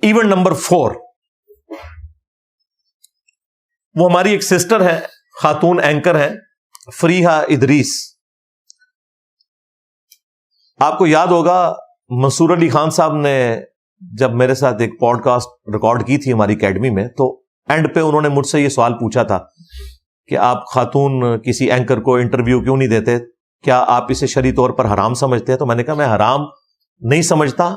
Event number 4، وہ ہماری ایک سسٹر ہے، خاتون اینکر ہے، فریحہ ادریس. آپ کو یاد ہوگا منصور علی خان صاحب نے جب میرے ساتھ ایک پوڈ کاسٹ ریکارڈ کی تھی ہماری اکیڈمی میں، تو اینڈ پہ انہوں نے مجھ سے یہ سوال پوچھا تھا کہ آپ خاتون کسی اینکر کو انٹرویو کیوں نہیں دیتے، کیا آپ اسے شرعی طور پر حرام سمجھتے ہیں؟ تو میں نے کہا میں حرام نہیں سمجھتا،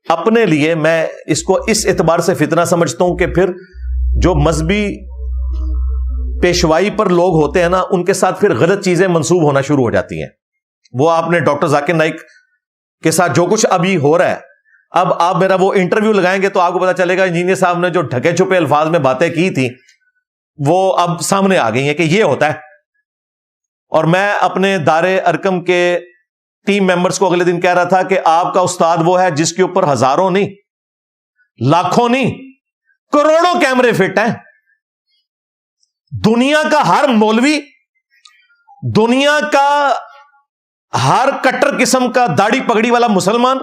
اپنے لیے میں اس کو اس اعتبار سے فتنہ سمجھتا ہوں کہ پھر جو مذہبی پیشوائی پر لوگ ہوتے ہیں نا، ان کے ساتھ پھر غلط چیزیں منسوب ہونا شروع ہو جاتی ہیں. وہ آپ نے ڈاکٹر ذاکر نائک کے ساتھ جو کچھ ابھی ہو رہا ہے، اب آپ میرا وہ انٹرویو لگائیں گے تو آپ کو پتا چلے گا انجینئر صاحب نے جو ڈھکے چھپے الفاظ میں باتیں کی تھیں وہ اب سامنے آ گئی ہیں کہ یہ ہوتا ہے. اور میں اپنے دار ارکم کے ٹیم ممبرز کو اگلے دن کہہ رہا تھا کہ آپ کا استاد وہ ہے جس کے اوپر ہزاروں نہیں، لاکھوں نہیں، کروڑوں کیمرے فٹ ہیں. دنیا کا ہر مولوی، دنیا کا ہر کٹر قسم کا داڑھی پگڑی والا مسلمان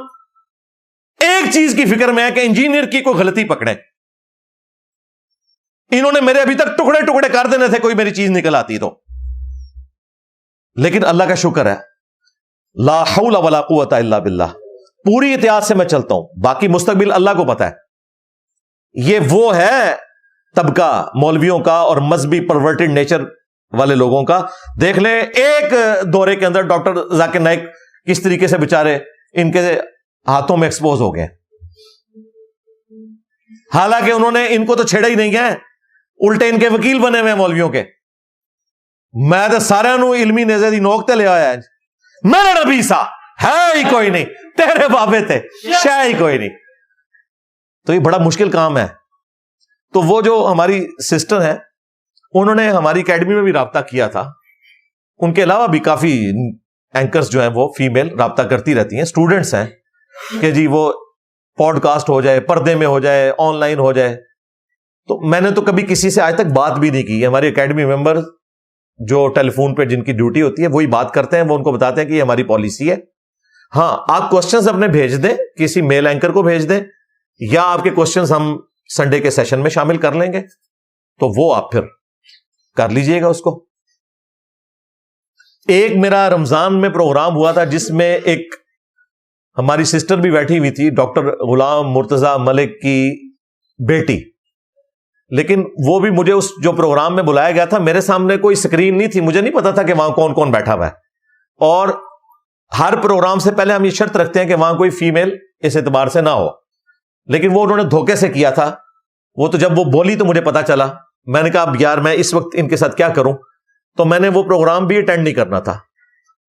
ایک چیز کی فکر میں ہے کہ انجینئر کی کوئی غلطی پکڑے. انہوں نے میرے ابھی تک ٹکڑے ٹکڑے کر دینے تھے کوئی میری چیز نکل آتی تو، لیکن اللہ کا شکر ہے، لا حول ولا قوت الا باللہ، پوری احتیاط سے میں چلتا ہوں. باقی مستقبل اللہ کو پتا ہے. یہ وہ ہے طبقہ مولویوں کا اور مذہبی پرورٹڈ نیچر والے لوگوں کا. دیکھ لیں ایک دورے کے اندر ڈاکٹر ذاکر نائک کس طریقے سے بےچارے ان کے ہاتھوں میں ایکسپوز ہو گئے، حالانکہ انہوں نے ان کو تو چھیڑا ہی نہیں ہے، الٹے ان کے وکیل بنے ہوئے مولویوں کے. میں تو سارے نو علمی نیزے دی نوک تے لے آیا ہے. میرا نبی سا ہے ہی کوئی نہیں، تیرے بابے تھے شے ہی کوئی نہیں. تو یہ بڑا مشکل کام ہے. تو وہ جو ہماری سسٹر ہیں انہوں نے ہماری اکیڈمی میں بھی رابطہ کیا تھا. ان کے علاوہ بھی کافی اینکرز جو ہیں وہ فیمیل رابطہ کرتی رہتی ہیں، اسٹوڈنٹس ہیں کہ جی وہ پوڈ کاسٹ ہو جائے، پردے میں ہو جائے، آن لائن ہو جائے. تو میں نے تو کبھی کسی سے آج تک بات بھی نہیں کی. ہماری اکیڈمی ممبر جو ٹیلی فون پہ جن کی ڈیوٹی ہوتی ہے وہی بات کرتے ہیں، وہ ان کو بتاتے ہیں کہ یہ ہماری پالیسی ہے. ہاں آپ کوسچنز اپنے بھیج دیں، کسی میل اینکر کو بھیج دیں، یا آپ کے کوسچنز ہم سنڈے کے سیشن میں شامل کر لیں گے، تو وہ آپ پھر کر لیجئے گا اس کو. ایک میرا رمضان میں پروگرام ہوا تھا جس میں ایک ہماری سسٹر بھی بیٹھی ہوئی تھی، ڈاکٹر غلام مرتضی ملک کی بیٹی. لیکن وہ بھی مجھے اس جو پروگرام میں بلایا گیا تھا، میرے سامنے کوئی سکرین نہیں تھی، مجھے نہیں پتا تھا کہ وہاں کون کون بیٹھا ہوا ہے. اور ہر پروگرام سے پہلے ہم یہ شرط رکھتے ہیں کہ وہاں کوئی فیمیل اس اعتبار سے نہ ہو. لیکن وہ انہوں نے دھوکے سے کیا تھا. وہ تو جب وہ بولی تو مجھے پتا چلا. میں نے کہا اب یار میں اس وقت ان کے ساتھ کیا کروں، تو میں نے وہ پروگرام بھی اٹینڈ نہیں کرنا تھا.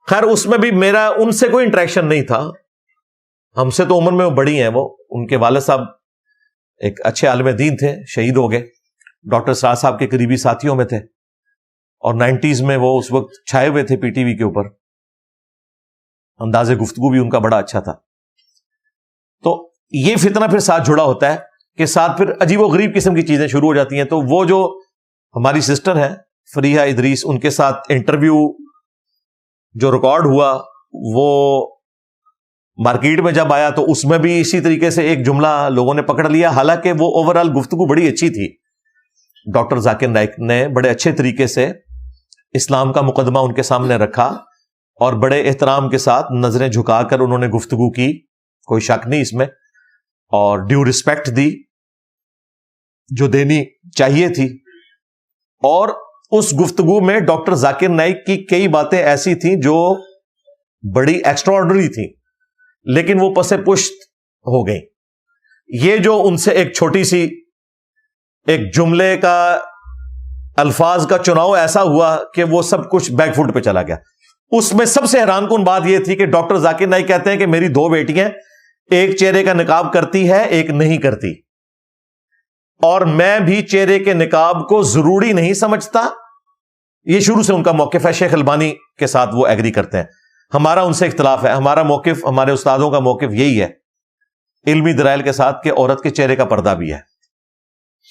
خیر اس میں بھی میرا ان سے کوئی انٹریکشن نہیں تھا. ہم سے تو عمر میں وہ بڑی ہیں. وہ ان کے والد صاحب ایک اچھے عالم دین تھے، شہید ہو گئے. ڈاکٹر سرار صاحب کے قریبی ساتھیوں میں تھے، اور 90s میں وہ اس وقت چھائے ہوئے تھے پی ٹی وی کے اوپر. انداز گفتگو بھی ان کا بڑا اچھا تھا. تو یہ فتنہ پھر ساتھ جڑا ہوتا ہے کہ ساتھ پھر عجیب و غریب قسم کی چیزیں شروع ہو جاتی ہیں. تو وہ جو ہماری سسٹر ہے فریحہ ادریس، ان کے ساتھ انٹرویو جو ریکارڈ ہوا وہ مارکیٹ میں جب آیا تو اس میں بھی اسی طریقے سے ایک جملہ لوگوں نے پکڑ لیا. حالانکہ وہ اوور آل گفتگو بڑی اچھی تھی. ڈاکٹر ذاکر نائک نے بڑے اچھے طریقے سے اسلام کا مقدمہ ان کے سامنے رکھا اور بڑے احترام کے ساتھ نظریں جھکا کر انہوں نے گفتگو کی، کوئی شک نہیں اس میں، اور ڈیو ریسپیکٹ دی جو دینی چاہیے تھی. اور اس گفتگو میں ڈاکٹر ذاکر نائک کی کئی باتیں ایسی تھیں جو بڑی ایکسٹرا آرڈنری تھیں، لیکن وہ پس پشت ہو گئیں. یہ جو ان سے ایک چھوٹی سی ایک جملے کا الفاظ کا چناؤ ایسا ہوا کہ وہ سب کچھ بیک فٹ پہ چلا گیا. اس میں سب سے حیران کن بات یہ تھی کہ ڈاکٹر ذاکر نائک کہتے ہیں کہ میری 2 بیٹیاں، ایک چہرے کا نقاب کرتی ہے، ایک نہیں کرتی، اور میں بھی چہرے کے نقاب کو ضروری نہیں سمجھتا. یہ شروع سے ان کا موقف ہے. شیخ البانی کے ساتھ وہ ایگری کرتے ہیں. ہمارا ان سے اختلاف ہے. ہمارا موقف، ہمارے استادوں کا موقف یہی ہے علمی دلائل کے ساتھ کہ عورت کے چہرے کا پردہ بھی ہے.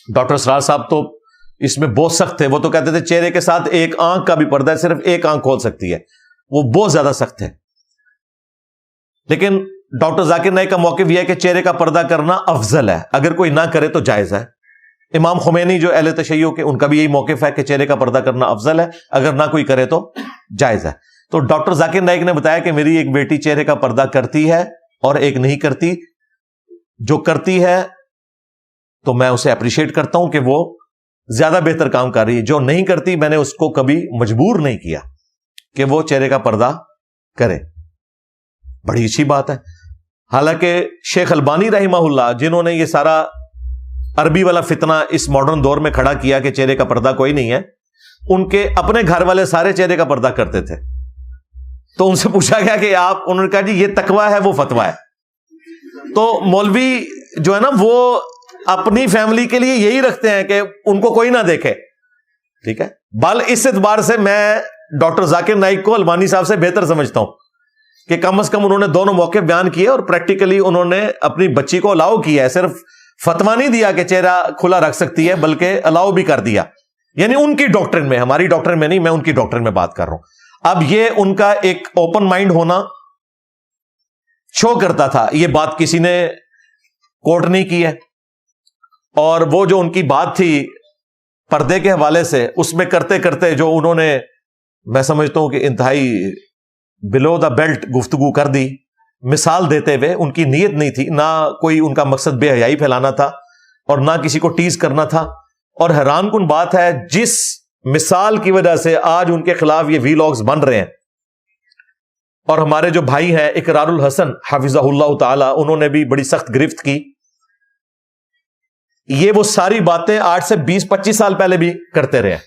ڈاکٹر سرار صاحب تو اس میں بہت سخت تھے. وہ تو کہتے تھے چہرے کے ساتھ ایک آنکھ کا بھی پردہ ہے، صرف ایک آنکھ کھول سکتی ہے. وہ بہت زیادہ سخت ہے. لیکن ڈاکٹر ذاکر نائک کا موقف یہ ہے کہ چہرے کا پردہ کرنا افضل ہے، اگر کوئی نہ کرے تو جائز ہے۔ امام خمینی جو اہل تشیع کے، ان کا بھی یہی موقف ہے کہ چہرے کا پردہ کرنا افضل ہے، اگر نہ کوئی کرے تو جائز ہے۔ تو ڈاکٹر ذاکر نائک نے بتایا کہ میری ایک بیٹی چہرے کا پردہ کرتی ہے اور ایک نہیں کرتی، جو کرتی ہے تو میں اسے اپریشیٹ کرتا ہوں کہ وہ زیادہ بہتر کام کر رہی ہے، جو نہیں کرتی میں نے اس کو کبھی مجبور نہیں کیا کہ وہ چہرے کا پردہ کرے۔ بڑی اچھی بات ہے۔ حالانکہ شیخ البانی رحمہ اللہ، جنہوں نے یہ سارا عربی والا فتنہ اس ماڈرن دور میں کھڑا کیا کہ چہرے کا پردہ کوئی نہیں ہے، ان کے اپنے گھر والے سارے چہرے کا پردہ کرتے تھے۔ تو ان سے پوچھا گیا کہ آپ، انہوں نے کہا جی یہ تقویٰ ہے، وہ فتویٰ ہے۔ تو مولوی جو ہے نا وہ اپنی فیملی کے لیے یہی رکھتے ہیں کہ ان کو کوئی نہ دیکھے، ٹھیک ہے۔ بل اس اعتبار سے میں ڈاکٹر ذاکر نائک کو البانی صاحب سے بہتر سمجھتا ہوں کہ کم از کم انہوں نے دونوں موقع بیان کیے اور پریکٹیکلی انہوں نے اپنی بچی کو الاؤ کیا ہے، صرف فتویٰ نہیں دیا کہ چہرہ کھلا رکھ سکتی ہے، بلکہ الاؤ بھی کر دیا۔ یعنی ان کی ڈاکٹرن میں، ہماری ڈاکٹرن میں نہیں، میں ان کی ڈاکٹرن میں بات کر رہا ہوں۔ اب یہ ان کا ایک اوپن مائنڈ ہونا شو کرتا تھا، یہ بات کسی نے کوٹ نہیں کی ہے، اور وہ جو ان کی بات تھی پردے کے حوالے سے، اس میں کرتے کرتے جو انہوں نے، میں سمجھتا ہوں کہ انتہائی بلو دا بیلٹ گفتگو کر دی، مثال دیتے ہوئے۔ ان کی نیت نہیں تھی، نہ کوئی ان کا مقصد بے حیائی پھیلانا تھا اور نہ کسی کو ٹیز کرنا تھا۔ اور حیران کن بات ہے، جس مثال کی وجہ سے آج ان کے خلاف یہ ویلاگز بن رہے ہیں، اور ہمارے جو بھائی ہیں اقرار الحسن حفظہ اللہ تعالی، انہوں نے بھی بڑی سخت گرفت کی، یہ وہ ساری باتیں 8 سے 20-25 سال پہلے بھی کرتے رہے،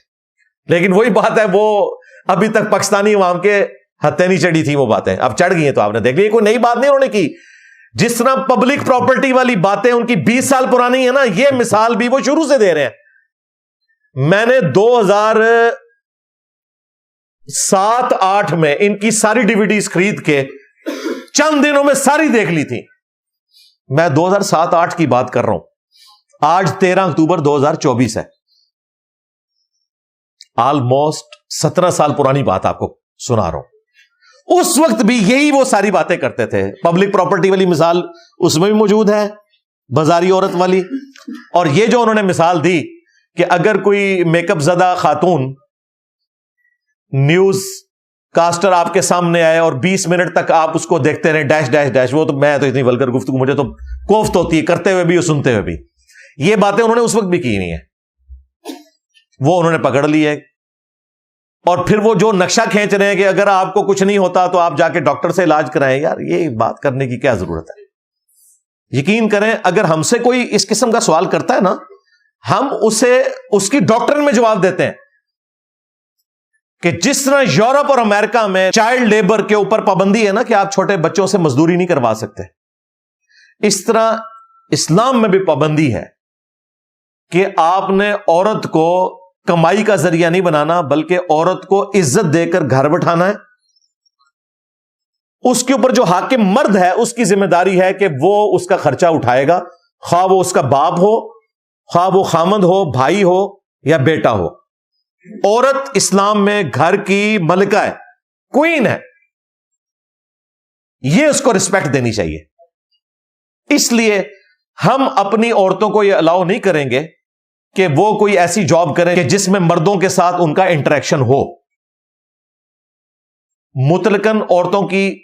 لیکن وہی بات ہے، وہ ابھی تک پاکستانی عوام کے ہتھے نہیں چڑھی تھی وہ باتیں، اب چڑھ گئی ہیں۔ تو آپ نے دیکھ لی، کوئی نئی بات نہیں انہوں نے کی۔ جس طرح پبلک پراپرٹی والی باتیں ان کی 20 سال پرانی ہے نا، یہ مثال بھی وہ شروع سے دے رہے ہیں۔ میں نے 2007-8 میں ان کی ساری ڈیویڈیز خرید کے چند دنوں میں ساری دیکھ لی تھی۔ میں 2007-8 کی بات کر رہا ہوں، آج 13 اکتوبر 2024 ہے، آلموسٹ 17 سال پرانی بات آپ کو سنا رہا ہوں۔ اس وقت بھی یہی وہ ساری باتیں کرتے تھے۔ پبلک پراپرٹی والی مثال اس میں بھی موجود ہے، بازاری عورت والی، اور یہ جو انہوں نے مثال دی کہ اگر کوئی میک اپ زدہ خاتون نیوز کاسٹر آپ کے سامنے آئے اور 20 منٹ تک آپ اس کو دیکھتے رہے ڈیش ڈیش ڈیش، وہ تو میں تو اتنی ولگر گفتگو مجھے تو کوفت ہوتی ہے کرتے ہوئے بھی اور سنتے ہوئے بھی۔ یہ باتیں انہوں نے اس وقت بھی کی نہیں ہے، وہ انہوں نے پکڑ لی ہے۔ اور پھر وہ جو نقشہ کھینچ رہے ہیں کہ اگر آپ کو کچھ نہیں ہوتا تو آپ جا کے ڈاکٹر سے علاج کرائیں، یار یہ بات کرنے کی کیا ضرورت ہے؟ یقین کریں، اگر ہم سے کوئی اس قسم کا سوال کرتا ہے نا، ہم اسے اس کی ڈاکٹر میں جواب دیتے ہیں کہ جس طرح یورپ اور امریکہ میں چائلڈ لیبر کے اوپر پابندی ہے نا کہ آپ چھوٹے بچوں سے مزدوری نہیں کروا سکتے، اس طرح اسلام میں بھی پابندی ہے کہ آپ نے عورت کو کمائی کا ذریعہ نہیں بنانا، بلکہ عورت کو عزت دے کر گھر بٹھانا ہے۔ اس کے اوپر جو حاکم مرد ہے اس کی ذمہ داری ہے کہ وہ اس کا خرچہ اٹھائے گا، خواہ وہ اس کا باپ ہو، خواہ وہ خامند ہو، بھائی ہو یا بیٹا ہو۔ عورت اسلام میں گھر کی ملکہ ہے، کوئین ہے، یہ اس کو رسپیکٹ دینی چاہیے۔ اس لیے ہم اپنی عورتوں کو یہ الاؤ نہیں کریں گے کہ وہ کوئی ایسی جاب کریں کہ جس میں مردوں کے ساتھ ان کا انٹریکشن ہو۔ مطلقاً عورتوں کی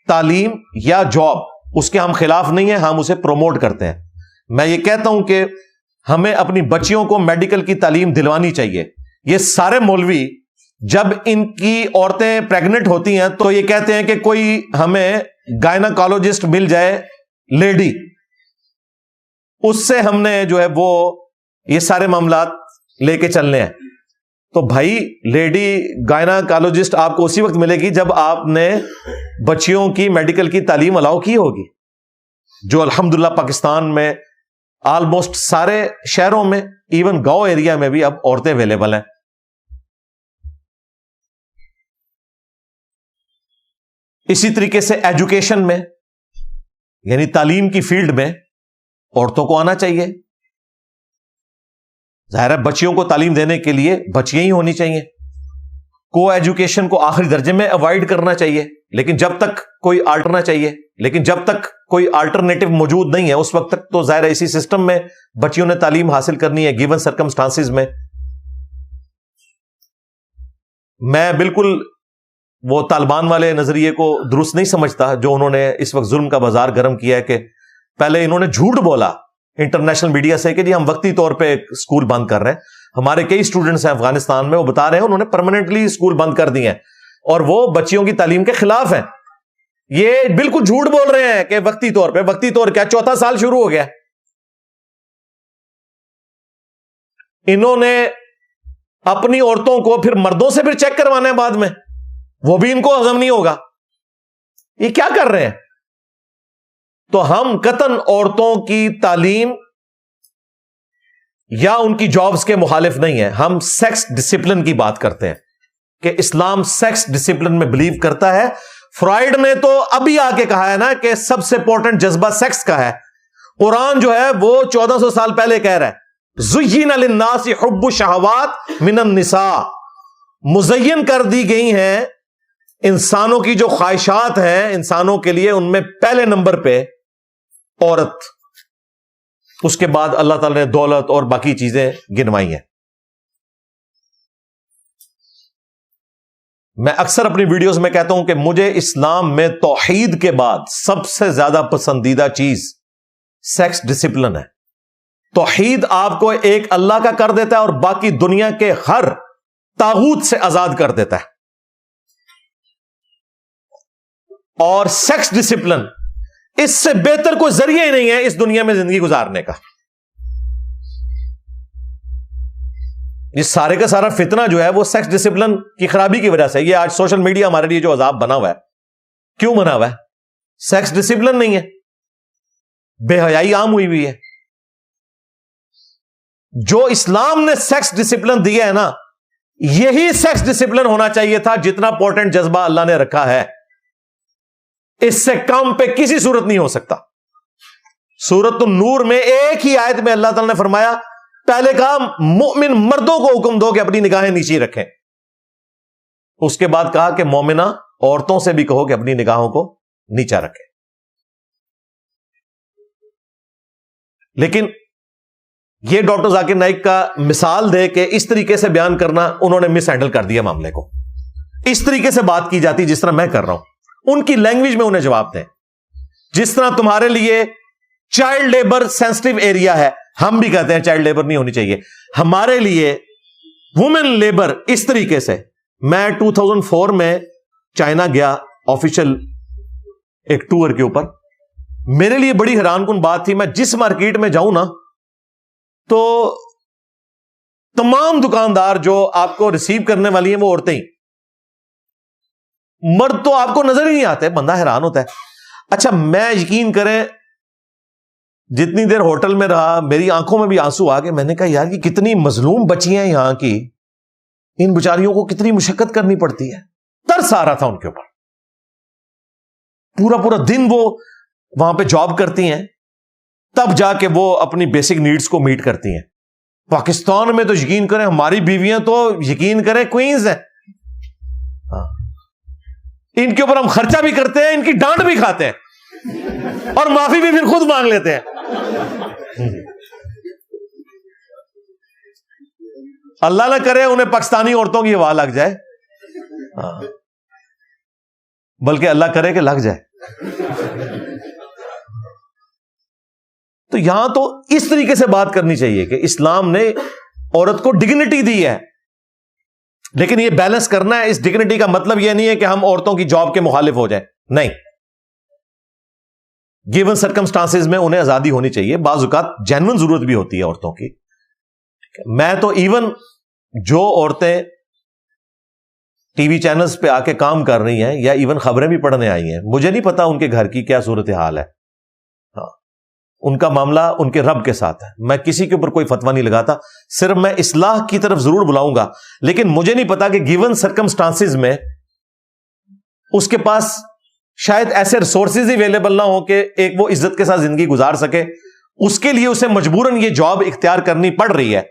تعلیم یا جاب اس کے ہم خلاف نہیں ہیں، ہم اسے پروموٹ کرتے ہیں۔ میں یہ کہتا ہوں کہ ہمیں اپنی بچیوں کو میڈیکل کی تعلیم دلوانی چاہیے۔ یہ سارے مولوی جب ان کی عورتیں پریگننٹ ہوتی ہیں تو یہ کہتے ہیں کہ کوئی ہمیں گائناکالوجسٹ مل جائے لیڈی، اس سے ہم نے جو ہے وہ یہ سارے معاملات لے کے چلنے ہیں۔ تو بھائی لیڈی گائناکالوجسٹ آپ کو اسی وقت ملے گی جب آپ نے بچیوں کی میڈیکل کی تعلیم الاؤ کی ہوگی، جو الحمدللہ پاکستان میں آلموسٹ سارے شہروں میں، ایون گاؤں ایریا میں بھی اب عورتیں اویلیبل ہیں۔ اسی طریقے سے ایجوکیشن میں، یعنی تعلیم کی فیلڈ میں عورتوں کو آنا چاہیے۔ ظاہر ہے بچیوں کو تعلیم دینے کے لیے بچیاں ہی ہونی چاہیے، کو ایجوکیشن کو آخری درجے میں اوائڈ کرنا چاہیے، لیکن جب تک کوئی آلٹرنیٹو موجود نہیں ہے اس وقت تک تو ظاہر ہے اسی سسٹم میں بچیوں نے تعلیم حاصل کرنی ہے گیون سرکمسٹانسز میں۔ میں بالکل وہ طالبان والے نظریے کو درست نہیں سمجھتا جو انہوں نے اس وقت ظلم کا بازار گرم کیا ہے، کہ پہلے انہوں نے جھوٹ بولا انٹرنیشنل میڈیا سے کہ جی ہم وقتی طور پہ اسکول بند کر رہے ہیں۔ ہمارے کئی اسٹوڈنٹس ہیں افغانستان میں، وہ بتا رہے ہیں انہوں نے پرماننٹلی اسکول بند کر دیے ہیں اور وہ بچیوں کی تعلیم کے خلاف ہیں۔ یہ بالکل جھوٹ بول رہے ہیں کہ وقتی طور پہ، وقتی طور کیا، چوتھا سال شروع ہو گیا۔ انہوں نے اپنی عورتوں کو پھر مردوں سے پھر چیک کروانا ہے بعد میں، وہ بھی ان کو ہضم نہیں ہوگا۔ یہ کیا کر رہے ہیں؟ تو ہم قطعاً عورتوں کی تعلیم یا ان کی جابز کے مخالف نہیں ہیں، ہم سیکس ڈسپلن کی بات کرتے ہیں کہ اسلام سیکس ڈسپلن میں بلیو کرتا ہے۔ فرائیڈ نے تو ابھی آ کے کہا ہے نا کہ سب سے امپورٹنٹ جذبہ سیکس کا ہے۔ قرآن جو ہے وہ 1400 سال پہلے کہہ رہا ہے زُيِّنَ لِلنَّاسِ حُبُّ الشَّهَوَاتِ مِنَ النِّسَاءِ، مزین کر دی گئی ہیں انسانوں کی جو خواہشات ہیں انسانوں کے لیے، ان میں پہلے نمبر پہ عورت، اس کے بعد اللہ تعالی نے دولت اور باقی چیزیں گنوائی ہیں۔ میں اکثر اپنی ویڈیوز میں کہتا ہوں کہ مجھے اسلام میں توحید کے بعد سب سے زیادہ پسندیدہ چیز سیکس ڈسپلن ہے۔ توحید آپ کو ایک اللہ کا کر دیتا ہے اور باقی دنیا کے ہر طاغوت سے آزاد کر دیتا ہے، اور سیکس ڈسپلن اس سے بہتر کوئی ذریعہ ہی نہیں ہے اس دنیا میں زندگی گزارنے کا۔ یہ سارے کا سارا فتنہ جو ہے وہ سیکس ڈسپلن کی خرابی کی وجہ سے۔ یہ آج سوشل میڈیا ہمارے لیے جو عذاب بنا ہوا ہے، کیوں بنا ہوا ہے؟ سیکس ڈسپلن نہیں ہے، بے حیائی عام ہوئی ہے۔ جو اسلام نے سیکس ڈسپلن دیا ہے نا، یہی سیکس ڈسپلن ہونا چاہیے تھا جتنا امپورٹنٹ جذبہ اللہ نے رکھا ہے۔ اس سے کم پہ کسی صورت نہیں ہو سکتا۔ سورۃ النور میں ایک ہی آیت میں اللہ تعالی نے فرمایا، پہلے کہا مومن مردوں کو حکم دو کہ اپنی نگاہیں نیچی رکھیں، اس کے بعد کہا کہ مومنہ عورتوں سے بھی کہو کہ اپنی نگاہوں کو نیچا رکھیں۔ لیکن یہ ڈاکٹر ذاکر نائک کا مثال دے کہ اس طریقے سے بیان کرنا، انہوں نے مس ہینڈل کر دیا معاملے کو۔ اس طریقے سے بات کی جاتی جس طرح میں کر رہا ہوں، ان کی لینگویج میں انہیں جواب دیں۔ جس طرح تمہارے لیے چائلڈ لیبر سینسٹیو ایریا ہے، ہم بھی کہتے ہیں چائلڈ لیبر نہیں ہونی چاہیے، ہمارے لیے وومن لیبر اس طریقے سے۔ میں 2004 میں چائنا گیا آفیشل ایک ٹور کے اوپر، میرے لیے بڑی حیران کن بات تھی، میں جس مارکیٹ میں جاؤں نا تو تمام دکاندار جو آپ کو ریسیو کرنے والی ہیں وہ عورتیں ہی، مرد تو آپ کو نظر ہی نہیں آتے، بندہ حیران ہوتا ہے۔ اچھا میں یقین کریں جتنی دیر ہوٹل میں رہا میری آنکھوں میں بھی آنسو آ گئے، میں نے کہا یار یہ کتنی مظلوم بچیاں یہاں کی، ان بیچاریوں کو کتنی مشقت کرنی پڑتی ہے۔ ترس آ رہا تھا ان کے اوپر، پورا دن وہ وہاں پہ جاب کرتی ہیں تب جا کے وہ اپنی بیسک نیڈز کو میٹ کرتی ہیں۔ پاکستان میں تو یقین کریں ہماری بیویاں تو یقین کریں کوئنز ہیں، ان کے اوپر ہم خرچہ بھی کرتے ہیں، ان کی ڈانٹ بھی کھاتے ہیں اور معافی بھی پھر خود مانگ لیتے ہیں۔ اللہ نہ کرے انہیں پاکستانی عورتوں کی ہوا لگ جائے، بلکہ اللہ کرے کہ لگ جائے۔ تو یہاں تو اس طریقے سے بات کرنی چاہیے کہ اسلام نے عورت کو ڈگنیٹی دی ہے، لیکن یہ بیلنس کرنا ہے۔ اس ڈگنیٹی کا مطلب یہ نہیں ہے کہ ہم عورتوں کی جاب کے مخالف ہو جائیں، نہیں، گیون سرکمسٹانسز میں انہیں آزادی ہونی چاہیے۔ بعض اوقات جینوئن ضرورت بھی ہوتی ہے عورتوں کی۔ میں تو ایون جو عورتیں ٹی وی چینلز پہ آ کے کام کر رہی ہیں یا ایون خبریں بھی پڑھنے آئی ہیں، مجھے نہیں پتا ان کے گھر کی کیا صورتحال ہے، ان کا معاملہ ان کے رب کے ساتھ ہے۔ میں کسی کے اوپر کوئی فتویٰ نہیں لگاتا، صرف میں اصلاح کی طرف ضرور بلاؤں گا، لیکن مجھے نہیں پتا کہ گیون سرکمسٹانسز میں اس کے پاس شاید ایسے ریسورسز ہی اویلیبل نہ ہو کہ ایک وہ عزت کے ساتھ زندگی گزار سکے، اس کے لیے اسے مجبوراً یہ جاب اختیار کرنی پڑ رہی ہے،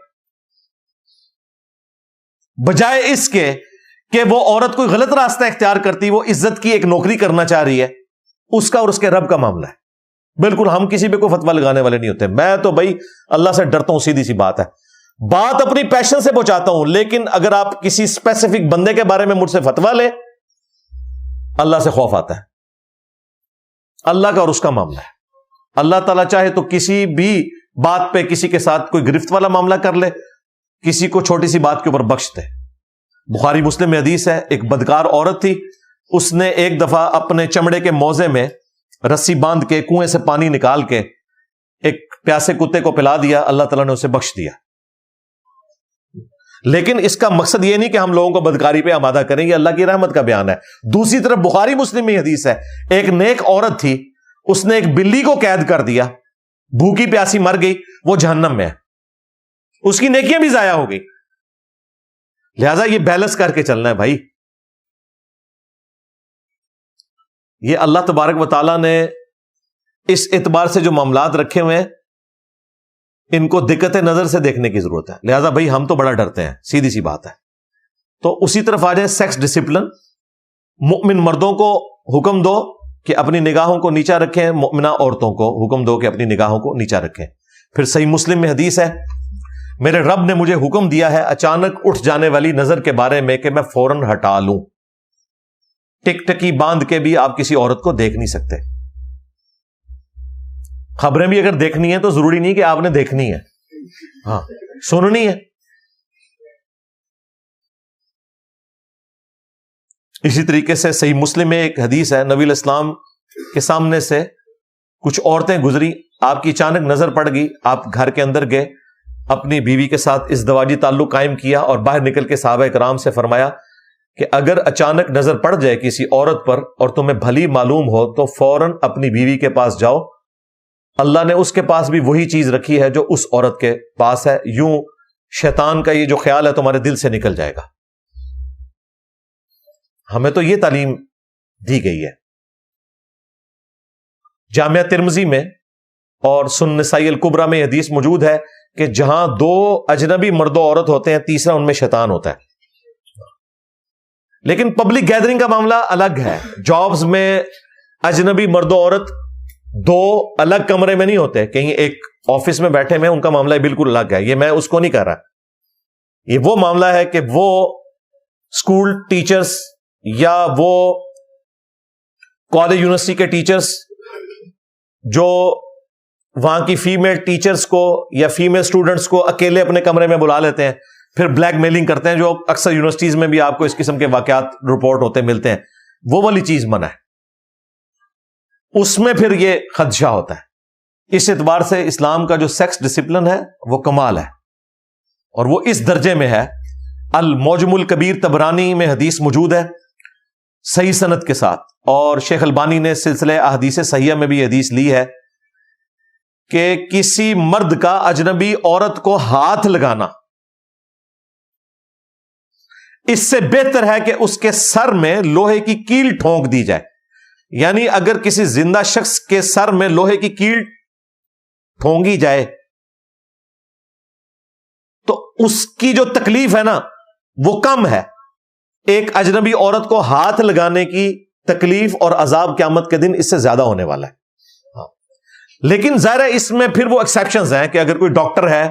بجائے اس کے کہ وہ عورت کوئی غلط راستہ اختیار کرتی، وہ عزت کی ایک نوکری کرنا چاہ رہی ہے، اس کا اور اس کے رب کا معاملہ ہے. بالکل ہم کسی پہ کوئی فتویٰ لگانے والے نہیں ہوتے. میں تو بھائی اللہ سے ڈرتا ہوں، سیدھی سی بات ہے. بات اپنی پیشن سے پہنچاتا ہوں، لیکن اگر آپ کسی اسپیسیفک بندے کے بارے میں مجھ سے فتویٰ لیں، اللہ سے خوف آتا ہے. اللہ کا اور اس کا معاملہ ہے. اللہ تعالیٰ چاہے تو کسی بھی بات پہ کسی کے ساتھ کوئی گرفت والا معاملہ کر لے، کسی کو چھوٹی سی بات کے اوپر بخش دے. بخاری مسلم میں حدیث ہے، ایک بدکار عورت تھی، اس نے ایک دفعہ اپنے چمڑے کے موزے میں رسی باندھ کے کنویں سے پانی نکال کے ایک پیاسے کتے کو پلا دیا، اللہ تعالیٰ نے اسے بخش دیا. لیکن اس کا مقصد یہ نہیں کہ ہم لوگوں کو بدکاری پہ آمادہ کریں، یہ اللہ کی رحمت کا بیان ہے. دوسری طرف بخاری مسلم میں حدیث ہے، ایک نیک عورت تھی، اس نے ایک بلی کو قید کر دیا، بھوکی پیاسی مر گئی، وہ جہنم میں ہے، اس کی نیکیاں بھی ضائع ہو گئی. لہذا یہ بیلنس کر کے چلنا ہے بھائی. یہ اللہ تبارک و تعالیٰ نے اس اعتبار سے جو معاملات رکھے ہوئے ہیں، ان کو دقت نظر سے دیکھنے کی ضرورت ہے. لہذا بھائی ہم تو بڑا ڈرتے ہیں، سیدھی سی بات ہے. تو اسی طرف آ جائیں، سیکس ڈسپلن. مؤمن مردوں کو حکم دو کہ اپنی نگاہوں کو نیچا رکھیں، مؤمنہ عورتوں کو حکم دو کہ اپنی نگاہوں کو نیچا رکھیں. پھر صحیح مسلم میں حدیث ہے، میرے رب نے مجھے حکم دیا ہے اچانک اٹھ جانے والی نظر کے بارے میں کہ میں فوراً ہٹا لوں. ٹک ٹکی باندھ کے بھی آپ کسی عورت کو دیکھ نہیں سکتے. خبریں بھی اگر دیکھنی ہے تو ضروری نہیں کہ آپ نے دیکھنی ہے، ہاں سننی ہے. اسی طریقے سے صحیح مسلم میں ایک حدیث ہے، نبی الاسلام کے سامنے سے کچھ عورتیں گزری، آپ کی اچانک نظر پڑ گئی، آپ گھر کے اندر گئے، اپنی بیوی کے ساتھ ازدواجی تعلق قائم کیا اور باہر نکل کے صحابہ کرام سے فرمایا کہ اگر اچانک نظر پڑ جائے کسی عورت پر اور تمہیں بھلی معلوم ہو تو فوراً اپنی بیوی کے پاس جاؤ، اللہ نے اس کے پاس بھی وہی چیز رکھی ہے جو اس عورت کے پاس ہے، یوں شیطان کا یہ جو خیال ہے تمہارے دل سے نکل جائے گا. ہمیں تو یہ تعلیم دی گئی ہے. جامعہ ترمذی میں اور سنن نسائی الکبریٰ میں حدیث موجود ہے کہ جہاں دو اجنبی مرد و عورت ہوتے ہیں، تیسرا ان میں شیطان ہوتا ہے. لیکن پبلک گیدرنگ کا معاملہ الگ ہے. جابز میں اجنبی مرد و عورت دو الگ کمرے میں نہیں ہوتے، کہیں ایک آفس میں بیٹھے میں، ان کا معاملہ بالکل الگ ہے. یہ میں اس کو نہیں کہہ رہا، یہ وہ معاملہ ہے کہ وہ اسکول ٹیچرز یا وہ کالج یونیورسٹی کے ٹیچرز جو وہاں کی فیمیل ٹیچرز کو یا فیمیل اسٹوڈنٹس کو اکیلے اپنے کمرے میں بلا لیتے ہیں، پھر بلیک میلنگ کرتے ہیں، جو اکثر یونیورسٹیز میں بھی آپ کو اس قسم کے واقعات رپورٹ ہوتے ملتے ہیں، وہ والی چیز منع ہے. اس میں پھر یہ خدشہ ہوتا ہے. اس اعتبار سے اسلام کا جو سیکس ڈسپلن ہے وہ کمال ہے، اور وہ اس درجے میں ہے. المعجم الکبیر طبرانی میں حدیث موجود ہے صحیح سند کے ساتھ، اور شیخ البانی نے سلسلہ احادیث صحیحہ میں بھی حدیث لی ہے کہ کسی مرد کا اجنبی عورت کو ہاتھ لگانا اس سے بہتر ہے کہ اس کے سر میں لوہے کی کیل ٹھونک دی جائے. یعنی اگر کسی زندہ شخص کے سر میں لوہے کی کیل ٹھونکی جائے تو اس کی جو تکلیف ہے نا وہ کم ہے. ایک اجنبی عورت کو ہاتھ لگانے کی تکلیف اور عذاب قیامت کے دن اس سے زیادہ ہونے والا ہے. لیکن ظاہر ہے اس میں پھر وہ ایکسیپشنز ہیں کہ اگر کوئی ڈاکٹر ہے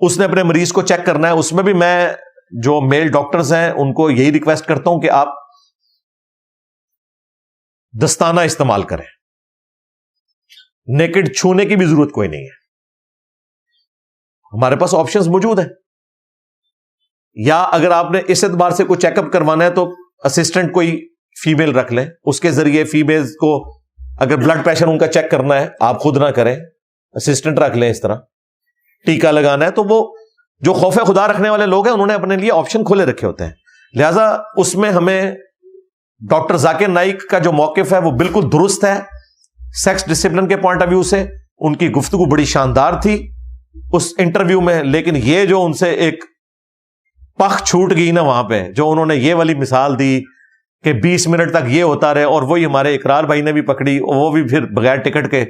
اس نے اپنے مریض کو چیک کرنا ہے، اس میں بھی میں جو میل ڈاکٹرز ہیں ان کو یہی ریکویسٹ کرتا ہوں کہ آپ دستانہ استعمال کریں، نیکڈ چھونے کی بھی ضرورت کوئی نہیں ہے. ہمارے پاس آپشنز موجود ہیں. یا اگر آپ نے اس اعتبار سے کوئی چیک اپ کروانا ہے تو اسسٹنٹ کوئی فیمیل رکھ لیں، اس کے ذریعے فیمیلز کو اگر بلڈ پریشر ان کا چیک کرنا ہے آپ خود نہ کریں، اسسٹنٹ رکھ لیں. اس طرح ٹیکہ لگانا ہے تو وہ جو خوف خدا رکھنے والے لوگ ہیں انہوں نے اپنے لیے آپشن کھولے رکھے ہوتے ہیں. لہذا اس میں ہمیں ڈاکٹر ذاکر نائک کا جو موقف ہے وہ بالکل درست ہے سیکس ڈسپلن کے پوائنٹ آف ویو سے. ان کی گفتگو بڑی شاندار تھی اس انٹرویو میں، لیکن یہ جو ان سے ایک پخ چھوٹ گئی نا وہاں پہ، جو انہوں نے یہ والی مثال دی کہ 20 منٹ تک یہ ہوتا رہے، اور وہی ہمارے اقرار بھائی نے بھی پکڑی، وہ بھی پھر بغیر ٹکٹ کے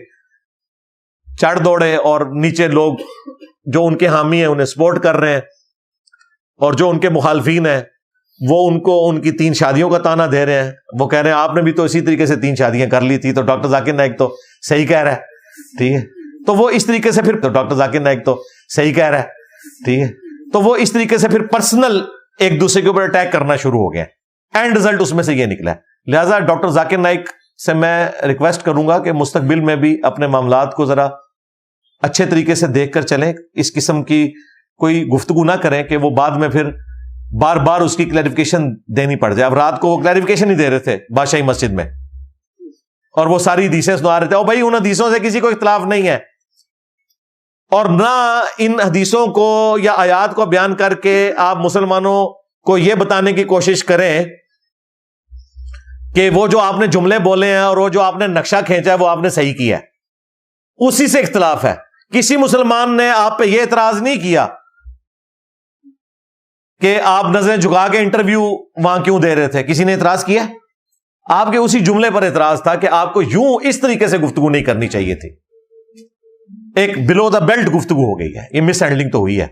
چڑھ دوڑے، اور نیچے لوگ جو ان کے حامی ہیں انہیں سپورٹ کر رہے ہیں، اور جو ان کے مخالفین ہیں وہ ان کو ان کی 3 شادیوں کا تانا دے رہے ہیں. وہ کہہ رہے ہیں آپ نے بھی تو اسی طریقے سے 3 شادیاں کر لی تھی, تو ڈاکٹر ذاکر نائک تو صحیح کہہ رہا ہے, ٹھیک ہے. تو وہ اس طریقے سے پھر ڈاکٹر ذاکر نائک تو صحیح کہہ رہا ہے, ٹھیک ہے. تو وہ اس طریقے سے پھر پرسنل ایک دوسرے کے اوپر اٹیک کرنا شروع ہو گیا. اینڈ رزلٹ اس میں سے یہ نکلا ہے. لہٰذا ڈاکٹر ذاکر نائک سے میں ریکویسٹ کروں گا کہ مستقبل میں بھی اپنے معاملات کو ذرا اچھے طریقے سے دیکھ کر چلیں. اس قسم کی کوئی گفتگو نہ کریں کہ وہ بعد میں پھر بار بار اس کی کلیریفیکیشن دینی پڑ جائے. اب رات کو وہ کلیریفیکیشن ہی دے رہے تھے بادشاہی مسجد میں, اور وہ ساری حدیثیں سنا رہے تھے. اور بھائی ان حدیثوں سے کسی کو اختلاف نہیں ہے, اور نہ ان حدیثوں کو یا آیات کو بیان کر کے آپ مسلمانوں کو یہ بتانے کی کوشش کریں کہ وہ جو آپ نے جملے بولے ہیں اور وہ جو آپ نے نقشہ کھینچا ہے وہ آپ نے صحیح کیا ہے. اسی سے اختلاف ہے. کسی مسلمان نے آپ پہ یہ اعتراض نہیں کیا کہ آپ نظریں جھکا کے انٹرویو وہاں کیوں دے رہے تھے. کسی نے اعتراض کیا؟ آپ کے اسی جملے پر اعتراض تھا کہ آپ کو یوں اس طریقے سے گفتگو نہیں کرنی چاہیے تھی. ایک بلو دا بیلٹ گفتگو ہو گئی ہے, یہ مس ہینڈلنگ تو ہوئی ہے.